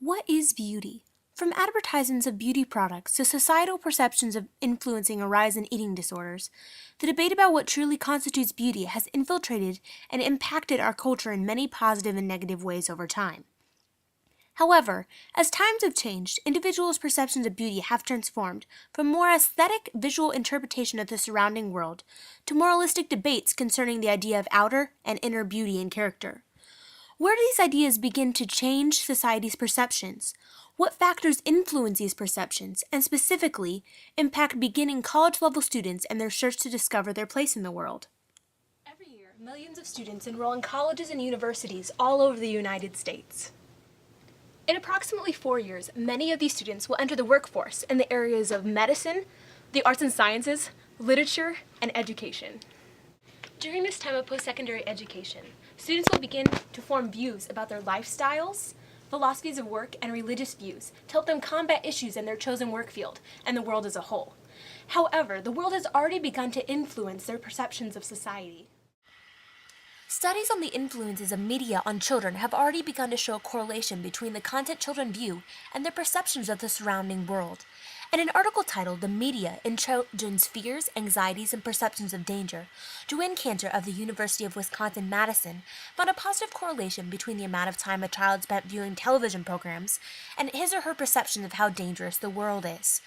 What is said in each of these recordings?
What is beauty? From advertisements of beauty products to societal perceptions of influencing a rise in eating disorders, the debate about what truly constitutes beauty has infiltrated and impacted our culture in many positive and negative ways over time. However, as times have changed, individuals' perceptions of beauty have transformed from more aesthetic, visual interpretation of the surrounding world to moralistic debates concerning the idea of outer and inner beauty and character. Where do these ideas begin to change society's perceptions? What factors influence these perceptions, and specifically impact beginning college-level students and their search to discover their place in the world? Every year, millions of students enroll in colleges and universities all over the United States. In approximately 4 years, many of these students will enter the workforce in the areas of medicine, the arts and sciences, literature, and education. During this time of post-secondary education, students will begin to form views about their lifestyles, philosophies of work, and religious views to help them combat issues in their chosen work field and the world as a whole. However, the world has already begun to influence their perceptions of society. Studies on the influences of media on children have already begun to show a correlation between the content children view and their perceptions of the surrounding world. In an article titled "The Media in Children's Fears, Anxieties, and Perceptions of Danger," Joanne Cantor of the University of Wisconsin-Madison found a positive correlation between the amount of time a child spent viewing television programs and his or her perception of how dangerous the world is.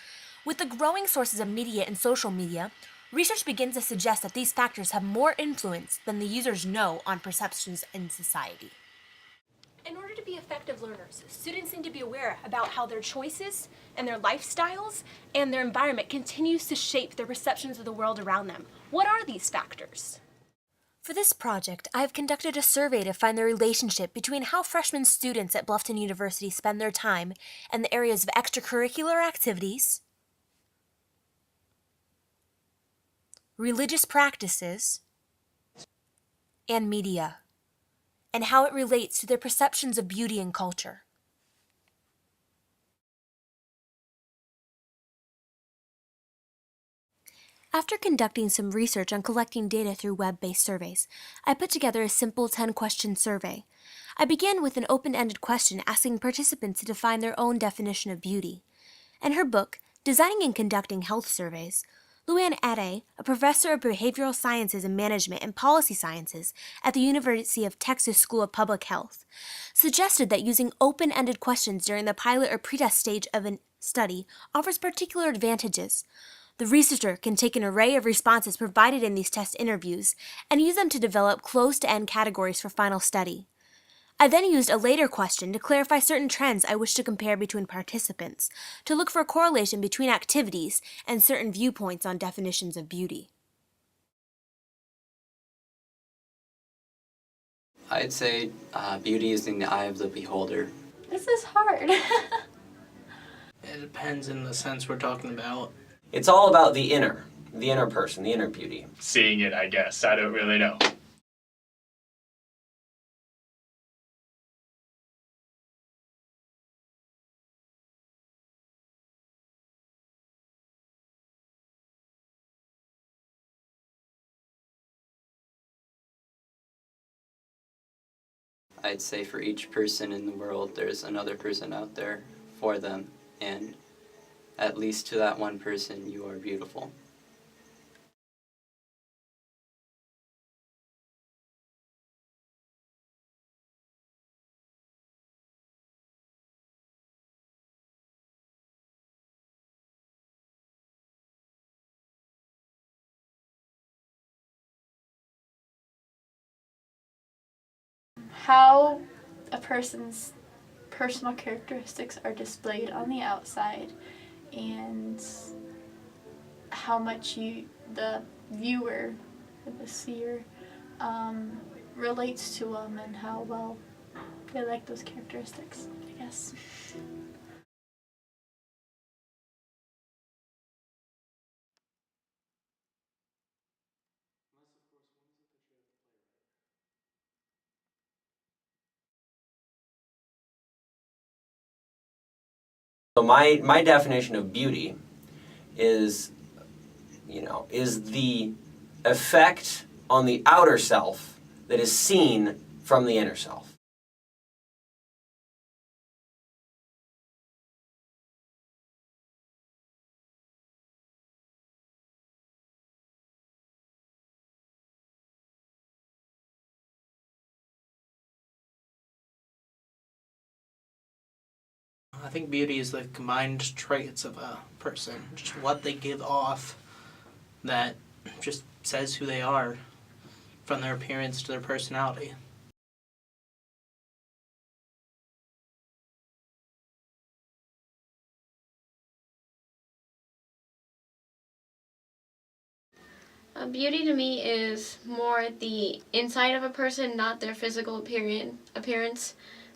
With the growing sources of media and social media, research begins to suggest that these factors have more influence than the users know on perceptions in society. In order to be effective learners, students need to be aware about how their choices and their lifestyles and their environment continues to shape their perceptions of the world around them. What are these factors? For this project, I have conducted a survey to find the relationship between how freshman students at Bluffton University spend their time in the areas of extracurricular activities, religious practices, and media, and how it relates to their perceptions of beauty and culture. After conducting some research on collecting data through web-based surveys, I put together a simple 10-question survey. I began with an open-ended question asking participants to define their own definition of beauty. In her book, Designing and Conducting Health Surveys, Luann Adé, a professor of behavioral sciences and management and policy sciences at the University of Texas School of Public Health, suggested that using open-ended questions during the pilot or pretest stage of a study offers particular advantages. The researcher can take an array of responses provided in these test interviews and use them to develop closed-to-end categories for final study. I then used a later question to clarify certain trends I wish to compare between participants, to look for a correlation between activities and certain viewpoints on definitions of beauty. I'd say beauty is in the eye of the beholder. This is hard. It depends in the sense we're talking about. It's all about the inner person, the inner beauty. Seeing it, I guess. I don't really know. I'd say for each person in the world, there's another person out there for them, and at least to that one person, you are beautiful. How a person's personal characteristics are displayed on the outside, and how much the viewer, the seer, relates to them and how well they like those characteristics, I guess. So my definition of beauty is, is the effect on the outer self that is seen from the inner self. think beauty is the combined traits of a person, just what they give off that just says who they are, from their appearance to their personality. Beauty to me is more the inside of a person, not their physical appearance,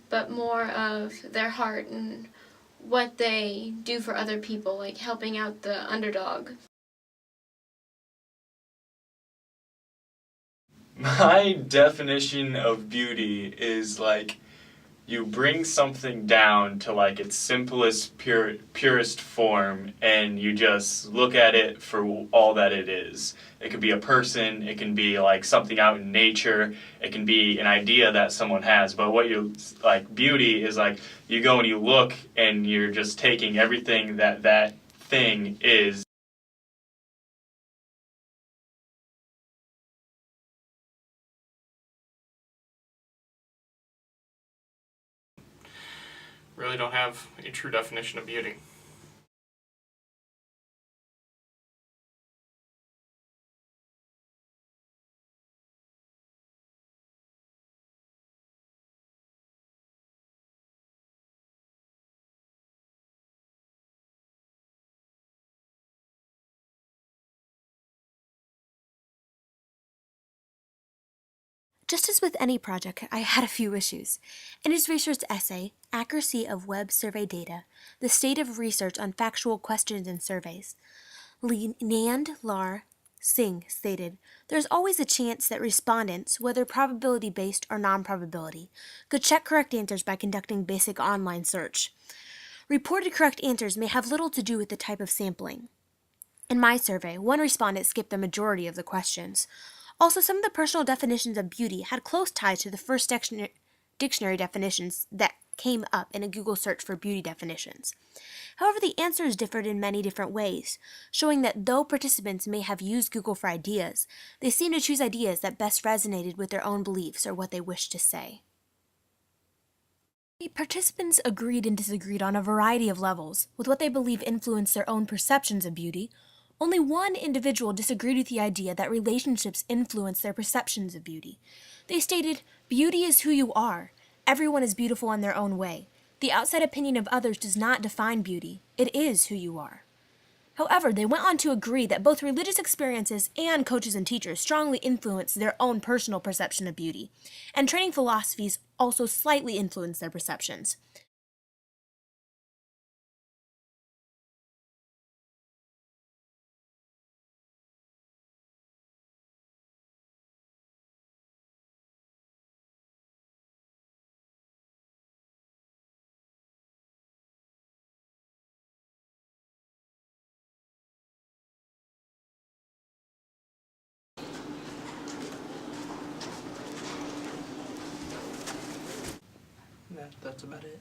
but more of their heart and what they do for other people, like helping out the underdog. My definition of beauty is like you bring something down to like its simplest, purest form, and you just look at it for all that it is. It could be a person, it can be like something out in nature, it can be an idea that someone has, but what you like, beauty is like you go and you look and you're just taking everything that that thing is. Really don't have a true definition of beauty. Just as with any project, I had a few issues. In his research essay, Accuracy of Web Survey Data, the State of Research on Factual Questions and Surveys, Nand Lar Singh stated, "There's always a chance that respondents, whether probability-based or non-probability, could check correct answers by conducting basic online search. Reported correct answers may have little to do with the type of sampling. In my survey, one respondent skipped the majority of the questions. Also, some of the personal definitions of beauty had close ties to the first dictionary definitions that came up in a Google search for beauty definitions. However, the answers differed in many different ways, showing that though participants may have used Google for ideas, they seemed to choose ideas that best resonated with their own beliefs or what they wished to say." The participants agreed and disagreed on a variety of levels with what they believe influenced their own perceptions of beauty. Only one individual disagreed with the idea that relationships influence their perceptions of beauty. They stated, "Beauty is who you are. Everyone is beautiful in their own way. The outside opinion of others does not define beauty. It is who you are." However, they went on to agree that both religious experiences and coaches and teachers strongly influence their own personal perception of beauty, and training philosophies also slightly influence their perceptions. That's about it.